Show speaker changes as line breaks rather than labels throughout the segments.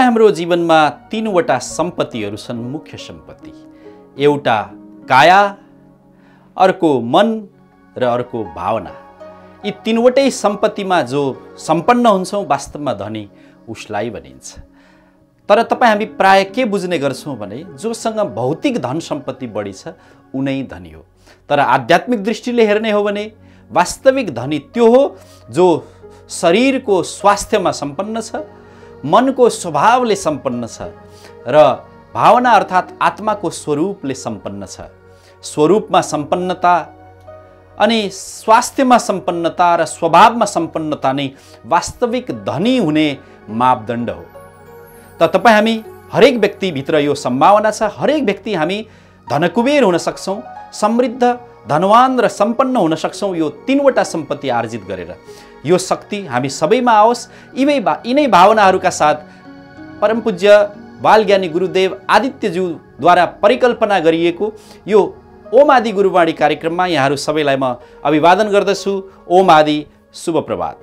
हाम्रो जीवनमा तीनवटा सम्पत्तिहरू छन्, मुख्य सम्पत्ति। एउटा काया, अर्को मन र अर्को भावना। यी तीनवटै सम्पत्तिमा जो सम्पन्न हुन्छौँ वास्तवमा धनी उसलाई भनिन्छ। तर हामी प्राय के बुझ्ने गर्छौँ भने जोसँग भौतिक धन सम्पत्ति बढी छ उनै धनी हो। तर आध्यात्मिक दृष्टिले हेर्ने हो भने वास्तविक धनी त्यो हो जो शरीरको स्वास्थ्यमा सम्पन्न छ, मनको स्वभावले सम्पन्न छ र भावना अर्थात् आत्माको स्वरूपले सम्पन्न छ। स्वरूपमा सम्पन्नता अनि स्वास्थ्यमा सम्पन्नता र स्वभावमा सम्पन्नता नै वास्तविक धनी हुने मापदण्ड हो। त हामी हरेक व्यक्तिभित्र यो सम्भावना छ। हरेक व्यक्ति हामी धनकुबेर हुन सक्छौँ, समृद्ध, धनवान र सम्पन्न हुन सक्छौँ यो तीनवटा सम्पत्ति आर्जित गरेर। यो शक्ति हामी सबैमा आओस्। यिनै भावनाहरूका साथ परमपूज्य बालज्ञानी गुरुदेव आदित्यज्यूद्वारा परिकल्पना गरिएको यो ओम आदि गुरुवाणी कार्यक्रममा यहाँहरू सबैलाई म अभिवादन गर्दछु। ओम आदि शुभ प्रभात।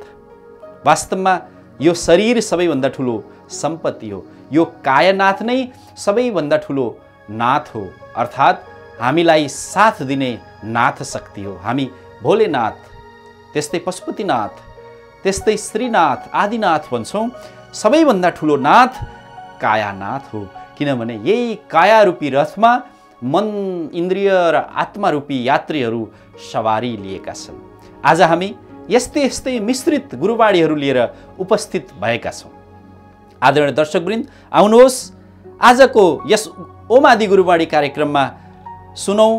वास्तवमा यो शरीर सबैभन्दा ठुलो सम्पत्ति हो। यो कायनाथ नै सबैभन्दा ठुलो नाथ हो, अर्थात् हामीलाई साथ दिने नाथ शक्ति हो। हामी भोलेनाथ, त्यस्तै पशुपतिनाथ, त्यस्तै श्रीनाथ, आदिनाथ भन्छौँ। सबैभन्दा ठुलो नाथ कायानाथ हो, किनभने यही काया रूपी रथमा मन, इन्द्रिय र आत्मा रूपी यात्रीहरू सवारी लिएका छन्। आज हामी यस्तै यस्तै मिश्रित गुरुवाणीहरू लिएर उपस्थित भएका छौँ। आदरणीय दर्शकवृन्द, आउनुहोस् आजको यस ओम आदि गुरुवाणी कार्यक्रममा सुनौँ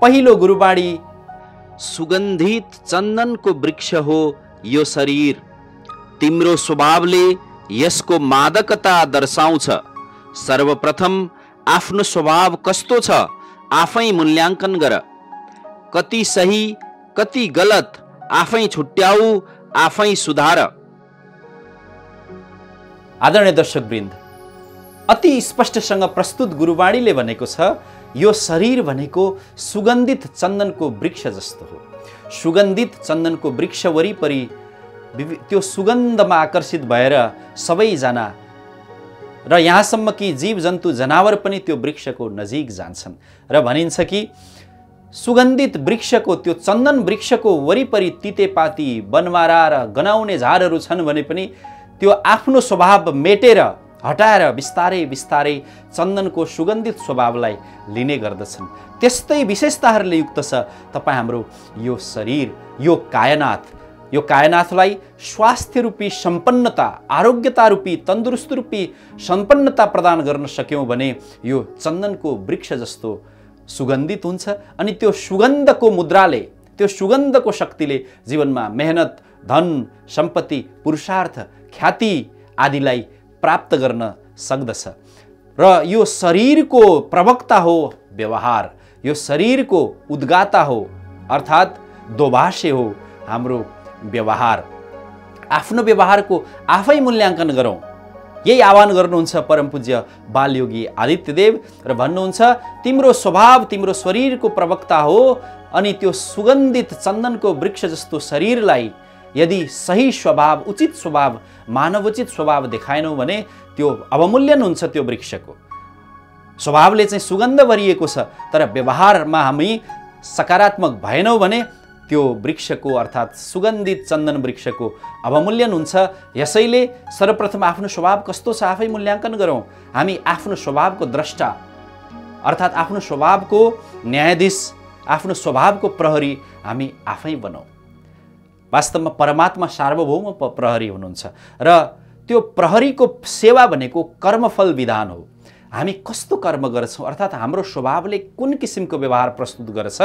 पहिलो गुरुवाणी। सुगन्धित चन्दनको वृक्ष हो यो शरीर, तिम्रो स्वभावले यसको मादकता दर्शाउँछ। सर्वप्रथम आफ्नो स्वभाव कस्तो छ आफै मूल्याङ्कन गर। कति सही कति गलत आफै छुट्याऊ, आफै सुधार। आदरणीय दर्शकवृन्द, अति स्पष्टसँग प्रस्तुत गुरुवाणीले भनेको छ यो शरीर भनेको सुगन्धित चन्दनको वृक्ष जस्तो हो। सुगन्धित चन्दनको वृक्ष वरिपरि त्यो सुगन्धमा आकर्षित भएर सबैजना र यहाँसम्म कि जीव जन्तु जनावर पनि त्यो वृक्षको नजिक जान्छन् र भनिन्छ कि सुगन्धित वृक्षको, त्यो चन्दन वृक्षको वरिपरि तितेपाती, बनमारा र गनाउने झारहरू छन् भने पनि त्यो आफ्नो स्वभाव मेटेर हटाएर बिस्तारै बिस्तारै चन्दनको सुगन्धित स्वभावलाई लिने गर्दछन्। त्यस्तै विशेषताहरूले युक्त छ हाम्रो यो शरीर, यो कायनाथ। यो कायनाथलाई स्वास्थ्य रूपी सम्पन्नता, आरोग्यता रूपी, तन्दुरुस्त रूपी सम्पन्नता प्रदान गर्न सक्यौँ भने यो चन्दनको वृक्ष जस्तो सुगन्धित हुन्छ। अनि त्यो सुगन्धको मुद्राले, त्यो सुगन्धको शक्तिले जीवनमा मेहनत, धन, सम्पत्ति, पुरुषार्थ, ख्याति आदिलाई प्राप्त गर्न सक्दछ। र यो शरीरको प्रवक्ता हो व्यवहार, यो शरीरको उद्गाता हो, अर्थात् दोभाषे हो हाम्रो व्यवहार। आफ्नो व्यवहारको आफै मूल्याङ्कन गरौँ, यही आह्वान गर्नुहुन्छ परमपूज्य बालयोगी आदित्यदेव र भन्नुहुन्छ तिम्रो स्वभाव तिम्रो शरीरको प्रवक्ता हो। अनि त्यो सुगन्धित चन्दनको वृक्ष जस्तो शरीरलाई यदि सही स्वभाव, उचित स्वभाव, मानवोचित स्वभाव देखाएनौँ भने त्यो अवमूल्यन हुन्छ। त्यो वृक्षको स्वभावले चाहिँ सुगन्ध भरिएको छ, तर व्यवहारमा हामी सकारात्मक भएनौँ भने त्यो वृक्षको अर्थात् सुगन्धित चन्दन वृक्षको अवमूल्यन हुन्छ। यसैले सर्वप्रथम आफ्नो स्वभाव कस्तो छ आफै मूल्याङ्कन गरौँ। हामी आफ्नो स्वभावको द्रष्टा अर्थात् आफ्नो स्वभावको न्यायाधीश, आफ्नो स्वभावको प्रहरी हामी आफै बनौँ। वास्तवमा परमात्मा सार्वभौम प्रहरी हुनुहुन्छ र त्यो प्रहरीको सेवा भनेको कर्मफल विधान हो। हामी कस्तो कर्म गर्छौँ अर्थात् हाम्रो स्वभावले कुन किसिमको व्यवहार प्रस्तुत गर्छ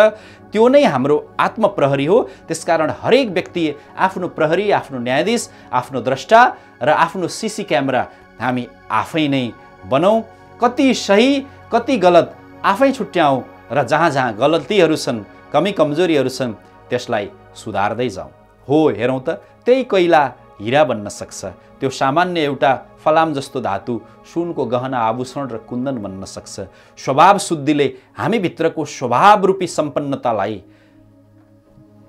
त्यो नै हाम्रो आत्मप्रहरी हो। त्यसकारण हरेक व्यक्ति आफ्नो प्रहरी, आफ्नो न्यायाधीश, आफ्नो द्रष्टा र आफ्नो सीसी क्यामेरा हामी आफै नै बनौँ। कति सही कति गलत आफै छुट्याउँ र जहाँ जहाँ गलतीहरू छन्, कमी कमजोरीहरू छन् त्यसलाई सुधार्दै जाउँ। हो हेरौँ त त्यही कोइला हिरा बन्न सक्छ, त्यो सामान्य एउटा फलाम जस्तो धातु सुनको गहना, आभूषण र कुन्दन बन्न सक्छ। स्वभाव शुद्धिले हामीभित्रको स्वभाव रूपी सम्पन्नतालाई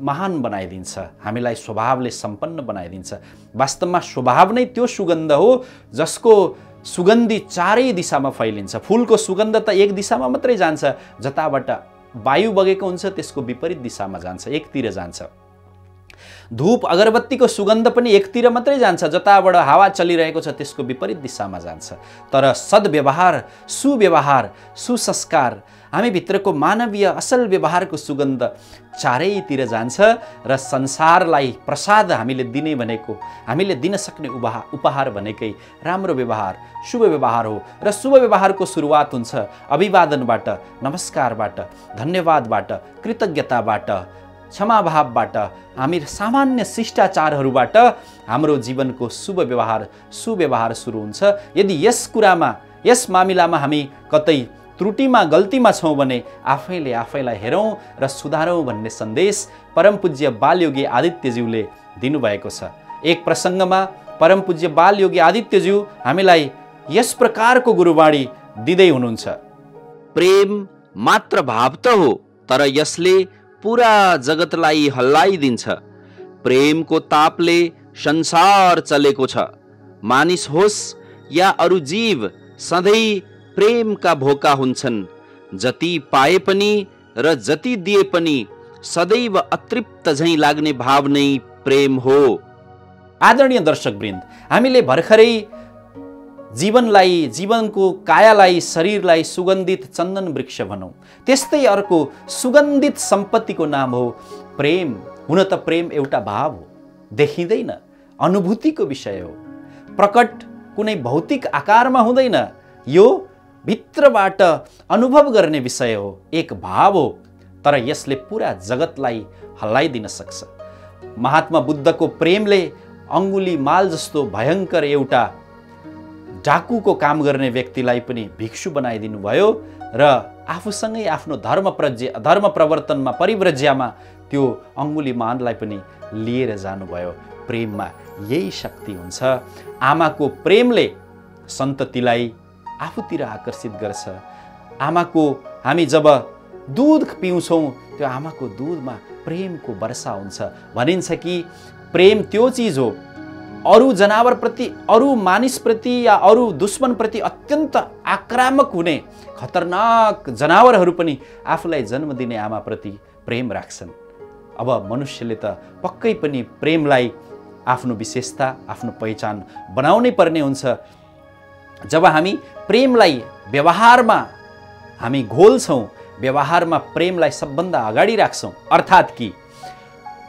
महान बनाइदिन्छ, हामीलाई स्वभावले सम्पन्न बनाइदिन्छ। वास्तवमा स्वभाव नै त्यो सुगन्ध हो जसको सुगन्धी चारै दिशामा फैलिन्छ। फुलको सुगन्ध त एक दिशामा मात्रै जान्छ, जताबाट वायु बगेको हुन्छ त्यसको विपरीत दिशामा जान्छ, एकतिर जान्छ। धूप अगरबत्तीको सुगन्ध पनि एकतिर मात्रै जान्छ, जताबाट हावा चलिरहेको छ त्यसको विपरीत दिशामा जान्छ। तर सद्व्यवहार, सुव्यवहार, सुसंस्कार, हामीभित्रको मानवीय असल व्यवहारको सुगन्ध चारैतिर जान्छ र संसारलाई प्रसाद हामीले दिने भनेको, हामीले दिन सक्ने उपहार भनेकै राम्रो व्यवहार, शुभ व्यवहार हो। र शुभ व्यवहारको सुरुवात हुन्छ अभिवादनबाट, नमस्कारबाट, धन्यवादबाट, कृतज्ञताबाट, क्षमाभावबाट, हामी सामान्य शिष्टाचारहरूबाट हाम्रो जीवनको शुभ व्यवहार, सुव्यवहार सुरु हुन्छ। यदि यस मामिलामा हामी कतै त्रुटिमा, गल्तीमा छौँ भने आफैले आफैलाई हेरौँ र सुधारौँ भन्ने सन्देश परम पूज्य बालयोगी आदित्यज्यूले दिनुभएको छ। एक प्रसङ्गमा परम पूज्य बालयोगी आदित्यज्यू हामीलाई यस प्रकारको गुरुवाणी दिँदै हुनुहुन्छ।
प्रेम मात्र भाव त हो, तर यसले पूरा जगतलाई हल्लाइदिन्छ। प्रेमको तापले संसार चलेको छ। मानिस होस् या अरू जीव, सधैँ प्रेमका भोका हुन्छन्। जति पाए पनि र जति दिए पनि सदैव अतृप्त झैँ लाग्ने भाव नै प्रेम हो।
आदरणीय दर्शकवृन्द, हामीले भर्खरै जीवनलाई, जीवनको कायालाई, शरीरलाई सुगन्धित चन्दन वृक्ष भनौँ। त्यस्तै अर्को सुगन्धित सम्पत्तिको नाम हो प्रेम। हुन त प्रेम एउटा भाव हो, देखिँदैन, अनुभूतिको विषय हो, प्रकट कुनै भौतिक आकारमा हुँदैन, यो भित्रबाट अनुभव गर्ने विषय हो, एक भाव हो। तर यसले पूरा जगतलाई हल्लाइदिन सक्छ। महात्मा बुद्धको प्रेमले अङ्गुलीमाल जस्तो भयङ्कर एउटा डाकुको काम गर्ने व्यक्तिलाई पनि भिक्षु बनाइदिनु भयो र आफूसँगै आफ्नो धर्म प्रवर्तनमा, परिव्रज्यमा त्यो अङ्गुलीमाललाई पनि लिएर जानुभयो। प्रेममा यही शक्ति हुन्छ। आमाको प्रेमले सन्ततिलाई आफूतिर आकर्षित गर्छ। आमाको, हामी जब दुध पिउँछौँ त्यो आमाको दुधमा प्रेमको वर्षा हुन्छ। भनिन्छ कि प्रेम त्यो चिज हो, अरू जनावरप्रति, अरू मानिसप्रति या अरू दुश्मनप्रति अत्यन्त आक्रामक हुने खतरनाक जनावरहरू पनि आफूलाई जन्म दिने आमाप्रति प्रेम राख्छन्। अब मनुष्यले त पक्कै पनि प्रेमलाई आफ्नो विशेषता, आफ्नो पहिचान बनाउनै पर्ने हुन्छ। जब हामी प्रेमलाई व्यवहारमा हामी घोल्छौँ, व्यवहारमा प्रेमलाई सबभन्दा अगाडि राख्छौँ, अर्थात् कि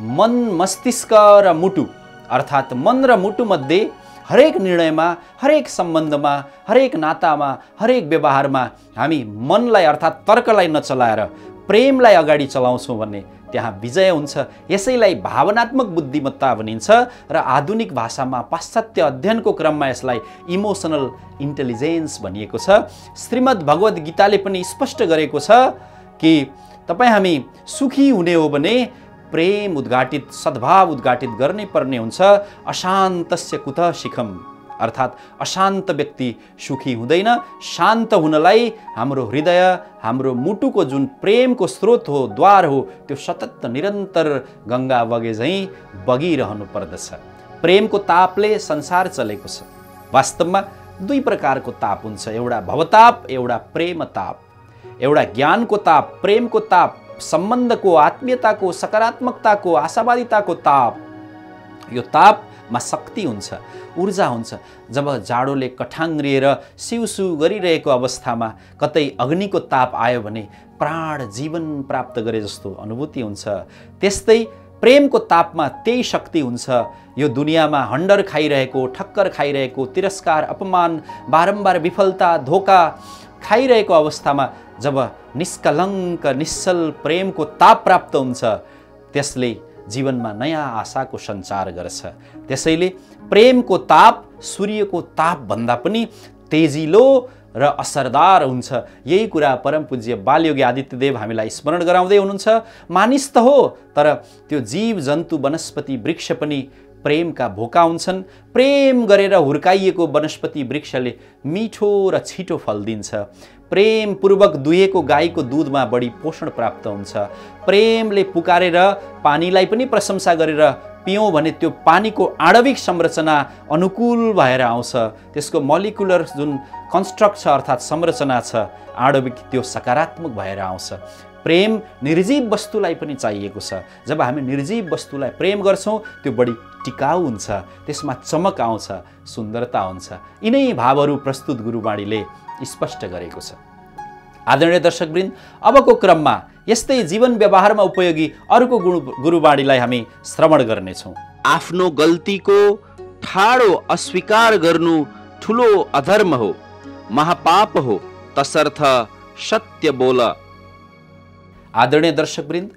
मन, मस्तिष्क र मुटु, अर्थात् मन र मुटु मध्ये हरेक निर्णयमा, हरेक सम्बन्धमा, हरेक नातामा, हरेक व्यवहारमा हामी मनलाई अर्थात् तर्कलाई नचलाएर प्रेमलाई अगाडि चलाउँछौँ भने त्यहाँ विजय हुन्छ। यसैलाई भावनात्मक बुद्धिमत्ता भनिन्छ र आधुनिक भाषामा, पाश्चात्य अध्ययनको क्रममा यसलाई इमोसनल इन्टेलिजेन्स भनिएको छ। श्रीमद् भगवद् गीताले पनि स्पष्ट गरेको छ कि तपाईँ हामी सुखी हुने हो भने प्रेम उद्घाटित, सद्भाव उद्घाटित गर्नै पर्ने हुन्छ। अशान्तस्य कुतः शिखम, अर्थात् अशान्त व्यक्ति सुखी हुँदैन। शान्त हुनलाई हाम्रो हृदय, हाम्रो मुटुको जुन प्रेमको स्रोत हो, द्वार हो, त्यो सतत निरन्तर गङ्गा बगे झैँ बगिरहनु पर्दछ। प्रेमको तापले संसार चलेको छ। वास्तवमा दुई प्रकारको ताप हुन्छ, एउटा भवताप, एउटा प्रेम ताप। एउटा ज्ञानको ताप, प्रेमको ताप, सम्बन्धको, आत्मीयताको, सकारात्मकताको, आशावादिताको ताप। यो तापमा शक्ति हुन्छ, ऊर्जा हुन्छ। जब जाडोले कठाङ्ग्रिएर सिउसु गरिरहेको अवस्थामा कतै अग्निको ताप आयो भने प्राण, जीवन प्राप्त गरे जस्तो अनुभूति हुन्छ। त्यस्तै प्रेमको तापमा त्यही शक्ति हुन्छ। यो दुनियाँमा हन्डर खाइरहेको, ठक्कर खाइरहेको, तिरस्कार, अपमान, बारम्बार विफलता, धोका खाइरहेको अवस्थामा जब निष्कलङ्क, निश्चल प्रेमको ताप प्राप्त हुन्छ, त्यसले जीवनमा नयाँ आशाको सञ्चार गर्छ। त्यसैले प्रेमको ताप सूर्यको ताप भन्दा पनि तेजिलो र असरदार हुन्छ। यही कुरा परम पूज्य बालयोगी आदित्यदेव हामीलाई स्मरण गराउँदै हुनुहुन्छ। मानिस त हो, तर त्यो जीव जन्तु, वनस्पति, वृक्ष पनि प्रेमका भोका हुन्छन्। प्रेम गरेर हुर्काइएको वनस्पति वृक्षले मिठो र छिटो फल दिन्छ। प्रेम पूर्वक दुहेको गाईको दूधमा बढी पोषण प्राप्त हुन्छ। प्रेमले पुकारेर पानीलाई पनि प्रशंसा गरेर पियौँ भने त्यो पानीको आणविक संरचना अनुकूल भएर आउँछ, त्यसको मोलिकुलर जुन कन्स्ट्रक्ट छ अर्थात् संरचना छ आणविक त्यो सकारात्मक भएर आउँछ। प्रेम निर्जीव वस्तुलाई पनि चाहिएको छ। जब हामी निर्जीव वस्तुलाई प्रेम गर्छौँ त्यो बढी टिकाउ हुन्छ, त्यसमा चमक आउँछ, सुन्दरता हुन्छ। यिनै भावहरू प्रस्तुत गुरुवाणीले स्पष्ट गरेको छ। आदरणीय दर्शकवृन्द, अबको क्रममा यस्तै जीवन व्यवहारमा उपयोगी अर्को गुरुवाणीलाई हामी श्रवण गर्नेछौँ।
आफ्नो गल्तीको ठाडो अस्वीकार गर्नु ठुलो अधर्म हो, महापाप हो, तसर्थ सत्य बोल।
आदरणीय दर्शकवृन्द,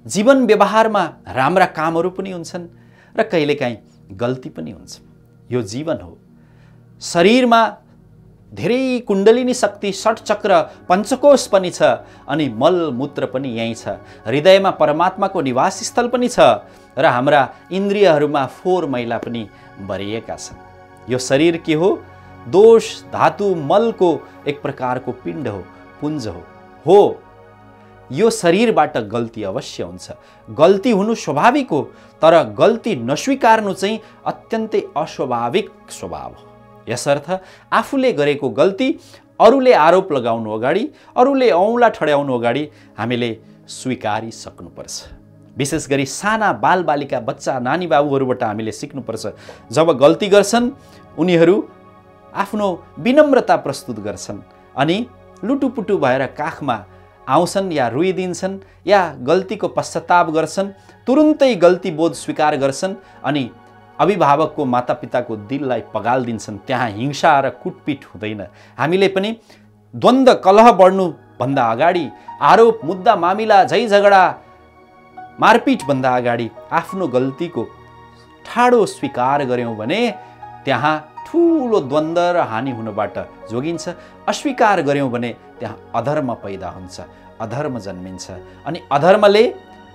जीवन व्यवहारमा राम्रा कामहरू पनि हुन्छन् र कहिलेकाहीँ गल्ती पनि हुन्छ। यो जीवन हो। शरीरमा धेरै कुण्डलिनी शक्ति, षट्चक्र, पञ्चकोश पनि छ अनि मलमूत्र पनि यहीँ छ। हृदयमा परमात्माको निवास स्थल पनि छ र हाम्रा इन्द्रियहरूमा फोहोर मैला पनि भरिएका छन्। यो शरीर के हो? दोष, धातु, मलको एक प्रकारको पिण्ड हो, पुञ्ज हो। यो शरीरबाट गल्ती अवश्य हुन्छ। गल्ती हुनु स्वाभाविक हो, तर गल्ती नस्वीकार्नु चाहिँ अत्यन्तै अस्वाभाविक स्वभाव हो। यसर्थ आफूले गरेको गल्ती अरूले आरोप लगाउनु अगाडि, अरूले औँला ठड्याउनु अगाडि हामीले स्वीकारिसक्नुपर्छ। विशेष गरी साना बालबालिका, बच्चा, नानी बाबुहरूबाट हामीले सिक्नुपर्छ। जब गल्ती गर्छन् उनीहरू आफ्नो विनम्रता प्रस्तुत गर्छन् अनि लुटुपुटु भएर काखमा आउँछन् या रुइदिन्छन् या गल्तीको पश्चाताप गर्छन्, तुरुन्तै गल्ती बोध स्वीकार गर्छन् अनि अभिभावकको मातापिताको दिललाई पगाल्दिन्छन्। त्यहाँ हिंसा र कुटपिट हुँदैन। हामीले पनि द्वन्द्व कलह बढ्नुभन्दा अगाडि, आरोप, मुद्दा, मामिला, झै झगडा, मारपिटभन्दा अगाडि आफ्नो गल्तीको ठाडो स्वीकार गर्यौँ भने त्यहाँ ठुलो द्वन्द्व र हानि हुनबाट जोगिन्छ। अस्वीकार गर्यौँ भने त्यहाँ अधर्म पैदा हुन्छ, अधर्म जन्मिन्छ अनि अधर्मले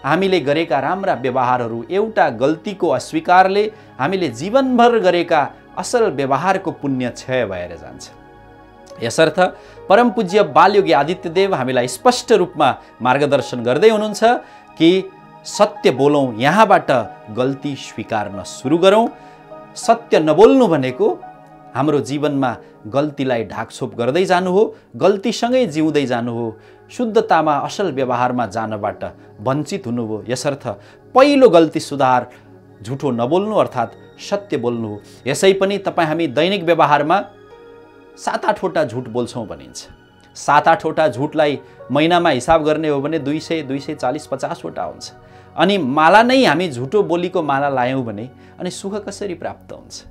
हामीले गरेका राम्रा व्यवहारहरू, एउटा गल्तीको अस्वीकारले हामीले जीवनभर गरेका असल व्यवहारको पुण्य क्षय भएर जान्छ। यसर्थ परम पूज्य बालयोगी आदित्यदेव हामीलाई स्पष्ट रूपमा मार्गदर्शन गर्दै हुनुहुन्छ कि सत्य बोलौँ, यहाँबाट गल्ती स्वीकार्न सुरु गरौँ। सत्य नबोल्नु भनेको हाम्रो जीवनमा गल्तीलाई ढाकछोप गर्दै जानु हो, गल्तीसँगै जिउँदै जानु हो, शुद्धतामा, असल व्यवहारमा जानबाट वञ्चित हुनु हो। यसर्थ पहिलो गल्ती सुधार झुटो नबोल्नु अर्थात् सत्य बोल्नु हो। यसै पनि हामी दैनिक व्यवहारमा 7-8 वटा झुट बोल्छौँ भनिन्छ। 7-8 वटा झुटलाई महिनामा हिसाब गर्ने हो भने 200, 240, 50 वटा हुन्छ। अनि माला नै हामी झुटो बोलीको माला लायौँ भने अनि सुख कसरी प्राप्त हुन्छ?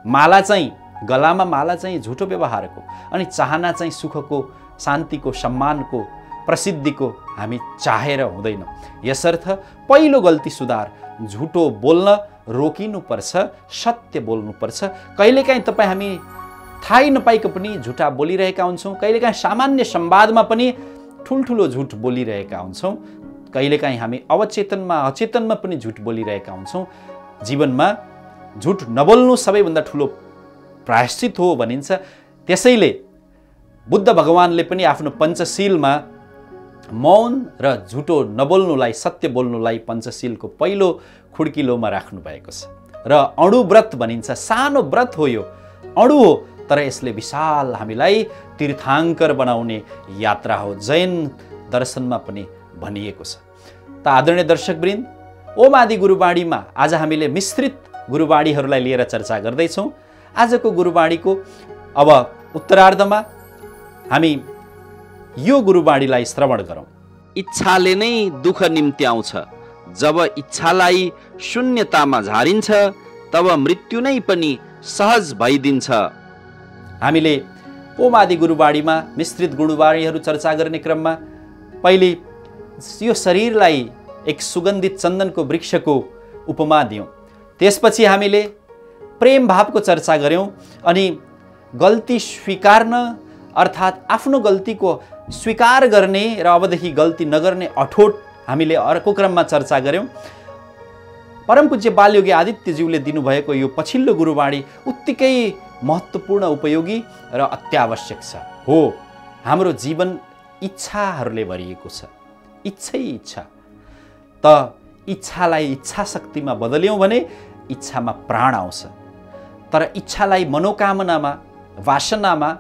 माला चाहिँ, गलामा माला चाहिँ झुटो व्यवहारको अनि चाहना चाहिँ सुखको, शान्तिको, सम्मानको, प्रसिद्धिको हामी चाहेर हुँदैन। यसर्थ पहिलो गल्ती सुधार, झुटो बोल्न रोकिनुपर्छ, सत्य बोल्नुपर्छ। कहिलेकाहीँ हामी थाहै नपाइको पनि झुटा बोलिरहेका हुन्छौँ। कहिलेकाहीँ सामान्य संवादमा पनि ठुल्ठुलो झुट बोलिरहेका हुन्छौँ। कहिलेकाहीँ हामी अवचेतनमा, अचेतनमा पनि झुट बोलिरहेका हुन्छौँ। जीवनमा झुट नबोल्नु सबैभन्दा ठुलो प्रायश्चित हो भनिन्छ। त्यसैले बुद्ध भगवानले पनि आफ्नो पञ्चशीलमा मौन र झुटो नबोल्नुलाई, सत्य बोल्नुलाई पञ्चशीलको पहिलो खुड्किलोमा राख्नु भएको छ। र अणु व्रत भनिन्छ। सानो व्रत हो यो, अणु हो, तर यसले विशाल हामीलाई तीर्थाङ्कर बनाउने यात्रा हो। जैन दर्शनमा पनि भनिएको छ। त आदरणीय दर्शकवृन्द, ओम आदि गुरुवाणीमा आज हामीले मिश्रित गुरुवाणीहरूलाई लिएर चर्चा गर्दैछौँ। आजको गुरुवाणीको अब उत्तरार्धमा हामी यो गुरुवाणीलाई श्रवण गरौँ।
इच्छाले नै दुःख निम्त्याउँछ, जब इच्छालाई शून्यतामा झारिन्छ तब मृत्यु नै पनि सहज भइदिन्छ।
हामीले ओम आदि गुरुवाणीमा मिश्रित गुरुवाणीहरू चर्चा गर्ने क्रममा पहिले यो शरीरलाई एक सुगन्धित चन्दनको वृक्षको उपमा दियौँ। त्यसपछि हामीले प्रेम भावको चर्चा गऱ्यौँ अनि गल्ती स्वीकार्न अर्थात् आफ्नो गल्तीको स्वीकार गर्ने र अबदेखि गल्ती नगर्ने अठोट हामीले अर्को क्रममा चर्चा गऱ्यौँ। परम पूज्य बालयोगी आदित्यज्यूले दिनुभएको यो पछिल्लो गुरुवाणी उत्तिकै महत्त्वपूर्ण, उपयोगी र अत्यावश्यक छ। हो, हाम्रो जीवन इच्छाहरूले भरिएको छ, इच्छै इच्छा। त इच्छालाई इच्छा शक्तिमा बदल्यौँ भने इच्छामा प्राण आउँछ। तर इच्छालाई मनोकामनामा, वासनामा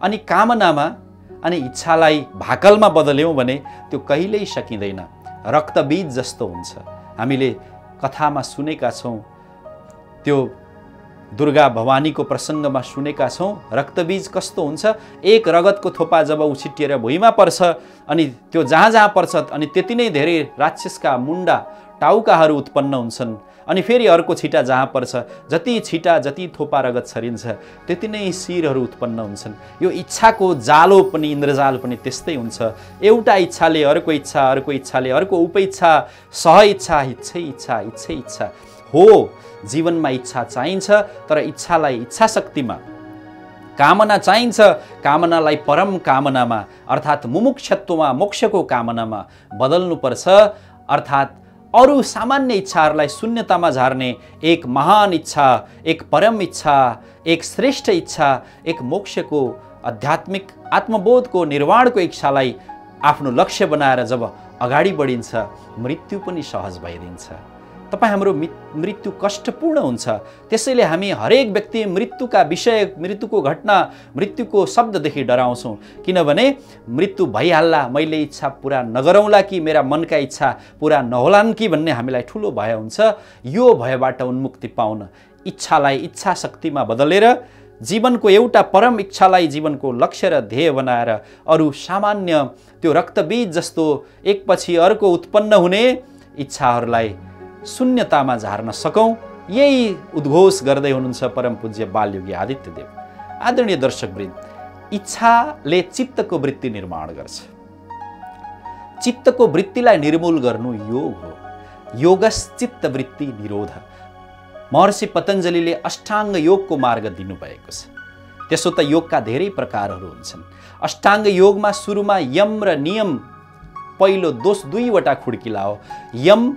अनि कामनामा अनि इच्छालाई भाकलमा बदल्यौँ भने त्यो कहिल्यै सकिँदैन। रक्तबीज जस्तो हुन्छ। हामीले कथामा सुनेका छौँ, त्यो दुर्गा भवानीको प्रसङ्गमा सुनेका छौँ। रक्तबीज कस्तो हुन्छ? एक रगतको थोपा जब उछिटिएर भुइँमा पर्छ अनि त्यो जहाँ जहाँ पर्छ अनि त्यति नै धेरै राक्षसका मुन्डा टाउकाहरू उत्पन्न हुन्छन्। अनि फेरि अर्को छिटा जहाँ पर्छ, जति छिटा जति थोपा रगत छरिन्छ त्यति नै शिरहरू उत्पन्न हुन्छन्। यो इच्छाको जालो पनि, इन्द्रजाल पनि त्यस्तै हुन्छ। एउटा इच्छाले अर्को इच्छा, अर्को इच्छाले अर्को उपइच्छा, सह इच्छा, इच्छै इच्छा, इच्छै इच्छा। हो, जीवनमा इच्छा चाहिन्छ, तर इच्छालाई इच्छा शक्तिमा, कामना चाहिन्छ, कामनालाई परम कामनामा अर्थात् मुमुक्षत्वमा, मोक्षको कामनामा बदल्नुपर्छ। अर्थात् अरू सामान्य इच्छाहरूलाई शून्यतामा झार्ने एक महान इच्छा, एक परम इच्छा, एक श्रेष्ठ इच्छा, एक मोक्षको, आध्यात्मिक आत्मबोधको, निर्वाणको इच्छालाई आफ्नो लक्ष्य बनाएर जब अगाडि बढिन्छ, मृत्यु पनि सहज भइदिन्छ। तपाईँ हाम्रो मृत्यु कष्टपूर्ण हुन्छ। त्यसैले हामी हरेक व्यक्ति मृत्युका विषय, मृत्युको घटना, मृत्युको शब्ददेखि डराउँछौँ। किनभने मृत्यु भइहाल्ला, मैले इच्छा पुरा नगरौँला कि मेरा मनका इच्छा पुरा नहोलान् कि भन्ने हामीलाई ठुलो भय हुन्छ। यो भयबाट उन्मुक्ति पाउन इच्छालाई इच्छा शक्तिमा बदलेर जीवनको एउटा परम इच्छालाई जीवनको लक्ष्य र ध्येय बनाएर अरू सामान्य त्यो रक्तबीज जस्तो एकपछि अर्को उत्पन्न हुने इच्छाहरूलाई शून्यतामा झार्न सकौँ, यही उद्घोष गर्दै हुनुहुन्छ परम पूज्य बालयोगी आदित्यदेव। आदरणीय दर्शकवृन्द, इच्छाले चित्तको वृत्ति निर्माण गर्छ। चित्तको वृत्तिलाई निर्मूल गर्नु योग हो। योगश्चित्त वृत्ति निरोध। महर्षि पतञ्जलिले अष्टाङ्ग योगको मार्ग दिनुभएको छ। त्यसो त योगका धेरै प्रकारहरू हुन्छन्। अष्टाङ्ग योगमा सुरुमा यम र नियम, पहिलो दुईवटा खुड्किला हो। यम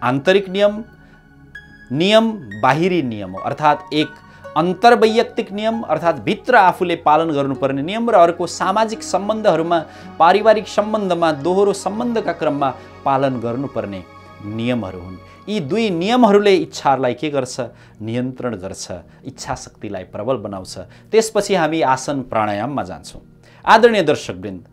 आन्तरिक नियम, नियम बाहिरी नियम हो। अर्थात् एक अन्तर्वैयक्तिक नियम अर्थात् भित्र आफूले पालन गर्नुपर्ने नियम र अर्को सामाजिक सम्बन्धहरूमा, पारिवारिक सम्बन्धमा, दोहोरो सम्बन्धका क्रममा पालन गर्नुपर्ने नियमहरू हुन्। यी दुई नियमहरूले इच्छाहरूलाई के गर्छ? नियन्त्रण गर्छ, इच्छा शक्तिलाई प्रबल बनाउँछ। त्यसपछि हामी आसन प्राणायाममा जान्छौँ। आदरणीय दर्शकवृन्द,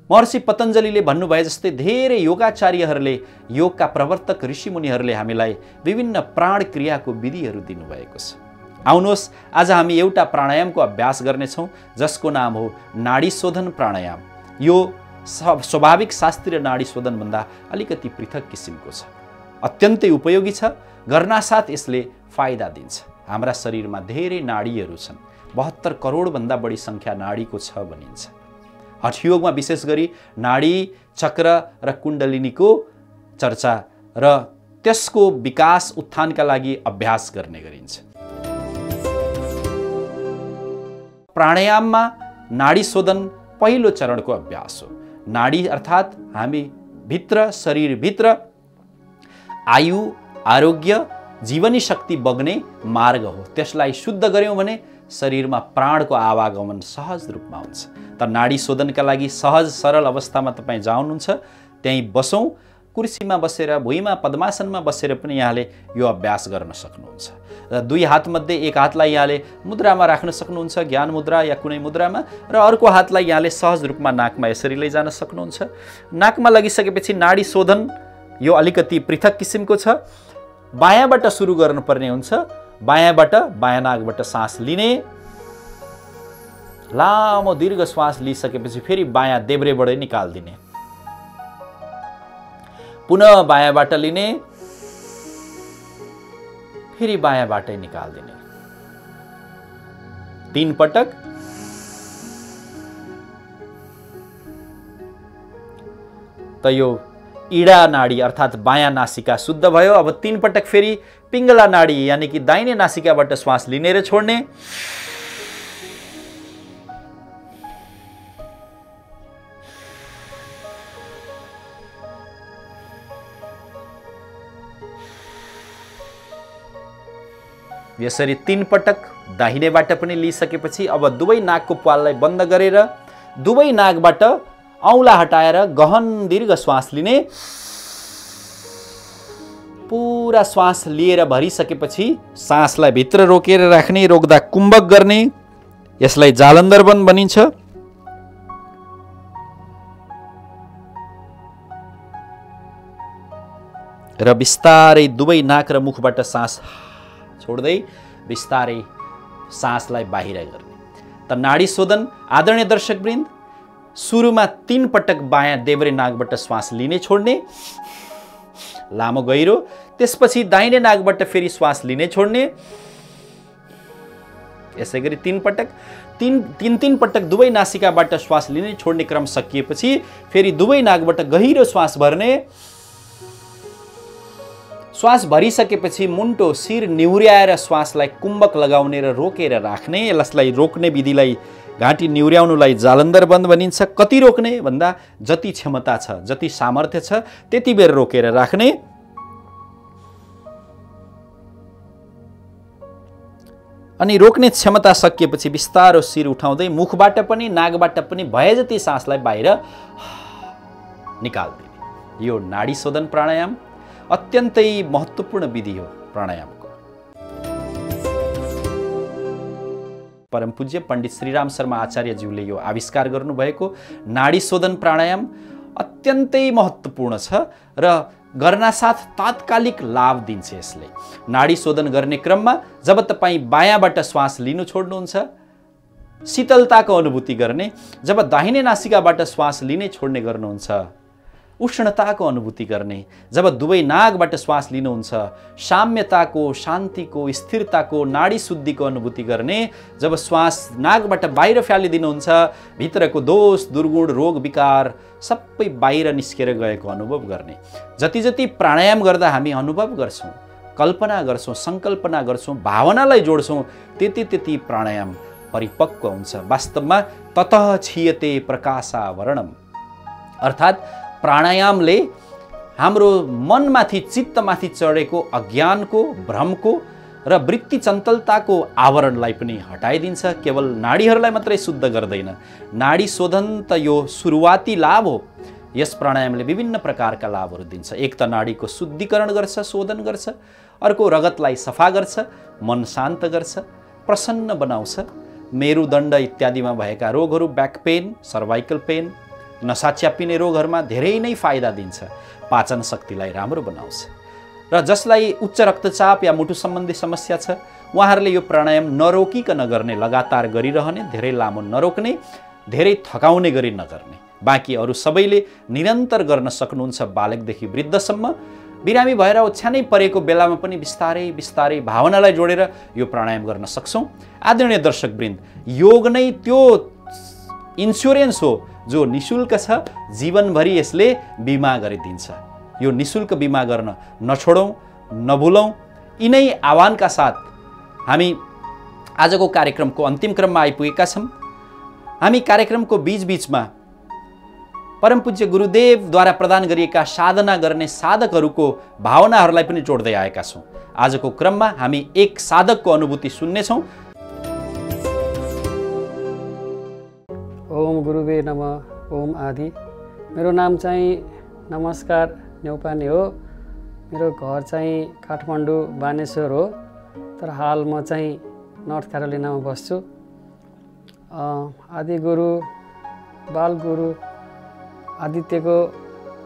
महर्षि पतञ्जलिले भन्नुभए जस्तै धेरै योगाचार्यहरूले, योगका प्रवर्तक ऋषिमुनिहरूले हामीलाई विभिन्न प्राण क्रियाको विधिहरू दिनुभएको छ। आउनुहोस्, आज हामी एउटा प्राणायामको अभ्यास गर्नेछौँ जसको नाम हो नाडी शोधन प्राणायाम। यो स्वाभाविक शास्त्रीय नाडी शोधनभन्दा अलिकति पृथक किसिमको छ। अत्यन्तै उपयोगी छ। गर्नासाथ यसले फाइदा दिन्छ। हाम्रा शरीरमा धेरै नाडीहरू छन्। 72 करोडभन्दा बढी सङ्ख्या नाडीको छ भनिन्छ। हठयोगमा विशेष गरी नाडी चक्र र कुण्डलिनीको चर्चा र त्यसको विकास उत्थानका लागि अभ्यास गर्ने गरिन्छ। प्राणायाममा नाडी शोधन पहिलो चरणको अभ्यास हो। नाडी अर्थात् हामी भित्र, शरीरभित्र आयु, आरोग्य, जीवनी शक्ति बग्ने मार्ग हो। त्यसलाई शुद्ध गर्यौँ भने शरीरमा प्राणको आवागमन सहज रूपमा हुन्छ। त नाडी शोधनका लागि सहज सरल अवस्थामा तपाईँ जाउनुहुन्छ, त्यहीँ बसौँ। कुर्सीमा बसेर, भुइँमा पद्मासनमा बसेर पनि यहाँले यो अभ्यास गर्न सक्नुहुन्छ। र दुई हातमध्ये एक हातलाई यहाँले मुद्रामा राख्न सक्नुहुन्छ, ज्ञान मुद्रा या कुनै मुद्रामा, र अर्को हातलाई यहाँले सहज रूपमा नाकमा यसरी लैजान सक्नुहुन्छ। नाकमा लगिसकेपछि नाडी शोधन यो अलिकति पृथक किसिमको छ। बायाँबाट सुरु गर्नुपर्ने हुन्छ। बायाँबाट, बायाँ नाकबाट सास लिने, लामो दीर्घ श्वास लिइसकेपछि फेरि बायाँ देब्रेबाटै निकाल्दिने, पुनः बायाँबाट लिने, फेरि बायाँबाटै निकाल्दिने, 3 पटक। त यो इडा नाडी अर्थात् बायाँ नासिका शुद्ध भयो। अब 3 पटक फेरि पिङ्गला नाडी यानि कि दाहिने नासिकाबाट श्वास लिने र छोड्ने। यसरी 3 पटक दाहिनेबाट पनि लिइसकेपछि अब दुवै नाकको प्वाललाई बन्द गरेर दुवै नाकबाट औँला हटाएर गहन दीर्घ श्वास लिने पुरा श्वास लिएर भरिसकेपछि सासलाई भित्र रोकेर राख्ने, रोक्दा कुम्भक गर्ने, यसलाई जालन्धर बन्द भनिन्छ। र बिस्तारै दुवै नाक र मुखबाट सास छोड्दै बिस्तारै सासलाई बाहिर गर्ने। त नाडी शोधन आदरणीय दर्शकवृन्द, सुरुमा 3 पटक बायाँ देब्रे नाकबाट श्वास लिने छोड्ने, लामो गहिरो, त्यसपछि दाहिने नाकबाट फेरि श्वास लिने छोड्ने, यसै गरी 3 पटक, 3 पटक दुवै नासिकाबाट श्वास लिने छोड्ने क्रम सकिएपछि फेरि दुवै नाकबाट गहिरो श्वास भर्ने। श्वास भरिसकेपछि मुन्टो शिर निहुर्याएर श्वासलाई कुम्भक लगाउने र रोकेर राख्ने, यसलाई रोक्ने विधिलाई, घाँटी निहुर्याउनुलाई जालन्धर बन्द भनिन्छ। कति रोक्ने भन्दा जति क्षमता छ, जति सामर्थ्य छ त्यति बेर रोकेर राख्ने। अनि रोक्ने क्षमता सकिएपछि बिस्तारो शिर उठाउँदै मुखबाट पनि नाकबाट पनि भए जति सासलाई बाहिर निकाल्दिने। यो नाडी शोधन प्राणायाम अत्यन्तै महत्त्वपूर्ण विधि हो प्राणायामको। परम पूज्य पण्डित श्रीराम शर्मा आचार्यज्यूले यो आविष्कार गर्नुभएको नाडी शोधन प्राणायाम अत्यन्तै महत्त्वपूर्ण छ र गर्नासाथ तात्कालिक लाभ दिन्छ। यसले नाडी शोधन गर्ने क्रममा जब तपाईँ बायाँबाट श्वास लिनु छोड्नुहुन्छ शीतलताको अनुभूति गर्ने, जब दाहिने नासिकाबाट श्वास लिने छोड्ने गर्नुहुन्छ उष्णताको अनुभूति गर्ने, जब दुवै नाकबाट श्वास लिनुहुन्छ साम्यताको, शान्तिको, स्थिरताको, नाडी शुद्धिको अनुभूति गर्ने, जब श्वास नाकबाट बाहिर फ्यालिदिनुहुन्छ भित्रको दोष, दुर्गुण, रोग, विकार सबै बाहिर निस्केर गएको अनुभव गर्ने। जति जति प्राणायाम गर्दा हामी अनुभव गर्छौँ, कल्पना गर्छौँ, सङ्कल्पना गर्छौँ, भावनालाई जोड्छौँ, त्यति त्यति प्राणायाम परिपक्व हुन्छ। वास्तवमा ततः क्षीयते प्रकाशावरणम, अर्थात् प्राणायामले हाम्रो मनमाथि, चित्तमाथि चढेको अज्ञानको, भ्रमको र वृत्ति चञ्चलताको आवरणलाई पनि हटाइदिन्छ। केवल नाडीहरूलाई मात्रै शुद्ध गर्दैन। नाडी शोधन त यो सुरुवाती लाभ हो। यस प्राणायामले विभिन्न प्रकारका लाभहरू दिन्छ। एक त नाडीको शुद्धिकरण गर्छ, शोधन गर्छ, अर्को रगतलाई सफा गर्छ, मन शान्त गर्छ, प्रसन्न बनाउँछ। मेरुदण्ड इत्यादिमा भएका रोगहरू, ब्याक पेन, सर्भाइकल पेन, नसा च्यापिने रोगहरूमा धेरै नै फाइदा दिन्छ। पाचन शक्तिलाई राम्रो बनाउँछ। र जसलाई उच्च रक्तचाप या मुटु सम्बन्धी समस्या छ उहाँहरूले यो प्राणायाम नरोकिकन गर्ने, लगातार गरिरहने, धेरै लामो नरोक्ने, धेरै थकाउने गरी नगर्ने। बाँकी अरू सबैले निरन्तर गर्न सक्नुहुन्छ। बालकदेखि वृद्धसम्म बिरामी भएर ओछ्यानै परेको बेलामा पनि बिस्तारै बिस्तारै भावनालाई जोडेर यो प्राणायाम गर्न सक्छौँ। आदरणीय दर्शकवृन्द, योग नै त्यो इन्स्योरेन्स हो जो निशुल्क छ, जीवनभरि यसले बिमा गरिदिन्छ। यो निशुल्क बिमा गर्न नछोडौँ, नभुलौँ। यिनै आह्वानका साथ हामी आजको कार्यक्रमको अन्तिम क्रममा आइपुगेका छौँ। हामी कार्यक्रमको बीचबीचमा परम पूज्य गुरुदेवद्वारा प्रदान गरिएका साधना गर्ने साधकहरूको भावनाहरूलाई पनि जोड्दै आएका छौँ। आजको क्रममा हामी एक साधकको अनुभूति सुन्नेछौँ।
ओम गुरुवे नमः। ओम आदि। मेरो नाम चाहिँ नमस्कार न्यौपाने हो। मेरो घर चाहिँ काठमाडौँ बानेश्वर हो, तर हाल म चाहिँ नर्थ क्यारोलिनामा बस्छु। आदि गुरु, बाल गुरु आदित्यको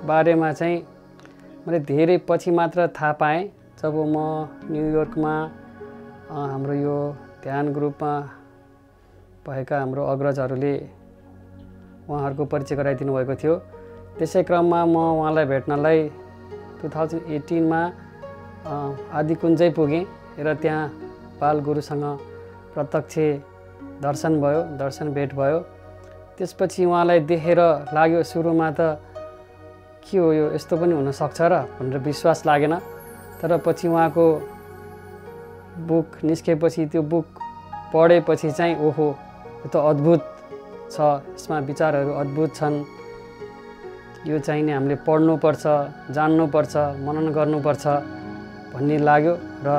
बारेमा चाहिँ मैले धेरै पछि मात्र थाहा पाएँ जब म न्युयोर्कमा हाम्रो यो ध्यान ग्रुपमा भएका हाम्रो अग्रजहरूले उहाँहरूको परिचय गराइदिनु भएको थियो। त्यसै क्रममा म उहाँलाई भेट्नलाई 2018मा आदिकुञ्जै पुगेँ र त्यहाँ बाल गुरुसँग प्रत्यक्ष दर्शन भयो, दर्शन भेट भयो। त्यसपछि उहाँलाई देखेर लाग्यो सुरुमा त के हो यो, यस्तो पनि हुनसक्छ र भनेर विश्वास लागेन। तर पछि उहाँको बुक निस्केपछि त्यो बुक पढेपछि चाहिँ ओहो यो त अद्भुत छ, यसमा विचारहरू अद्भुत छन्, यो चाहिँ नि हामीले पढ्नुपर्छ, जान्नुपर्छ, मनन गर्नुपर्छ भन्ने लाग्यो। र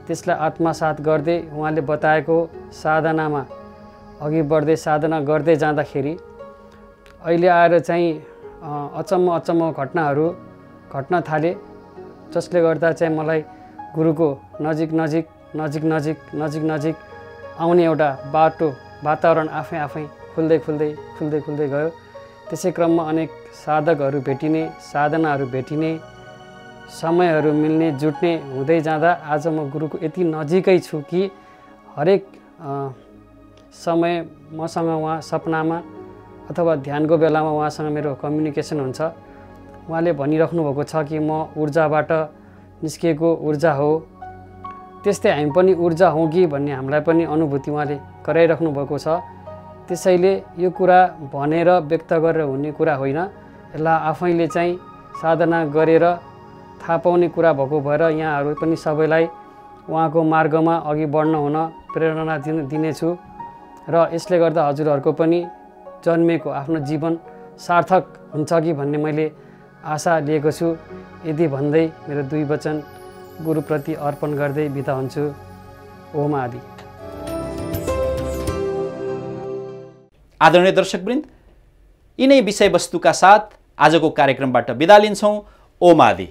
त्यसलाई आत्मसात गर्दै उहाँले बताएको साधनामा अघि बढ्दै साधना गर्दै जाँदाखेरि अहिले आएर चाहिँ अचम्म घटनाहरू घट्न थाले। जसले गर्दा चाहिँ मलाई गुरुको नजिक नजिक नजिक नजिक नजिक नजिक आउने एउटा बाटो वातावरण आफै आफै खुल्दै खुल्दै खुल्दै खुल्दै गयो। त्यसै क्रममा अनेक साधकहरू भेटिने, साधनाहरू भेटिने, समयहरू मिल्ने, जुट्ने हुँदै जाँदा आज म गुरुको यति नजिकै छु कि हरेक समय मसँग उहाँ सपनामा अथवा ध्यानको बेलामा उहाँसँग मेरो कम्युनिकेसन हुन्छ। उहाँले भनिराख्नु भएको छ कि म ऊर्जाबाट निस्किएको ऊर्जा हो, त्यस्तै हामी पनि ऊर्जा हौँ कि भन्ने हामीलाई पनि अनुभूति उहाँले गराइराख्नु भएको छ। त्यसैले यो कुरा भनेर व्यक्त गरेर हुने कुरा होइन, यसलाई आफैले चाहिँ साधना गरेर थाहा पाउने कुरा भएको भएर यहाँहरू पनि सबैलाई उहाँको मार्गमा अघि बढ्न हुन प्रेरणा दिनेछु र यसले गर्दा हजुरहरूको पनि जन्मेको आफ्नो जीवन सार्थक हुन्छ कि भन्ने मैले आशा लिएको छु। यदि भन्दै मेरो 2 वचन गुरुप्रति अर्पण गर्दै बिदा हुन्छु। ओम आदि।
आदरणीय दर्शकवृन्द, यिनै विषयवस्तुका साथ आजको कार्यक्रमबाट बिदा लिन्छौँ। ओम आदि।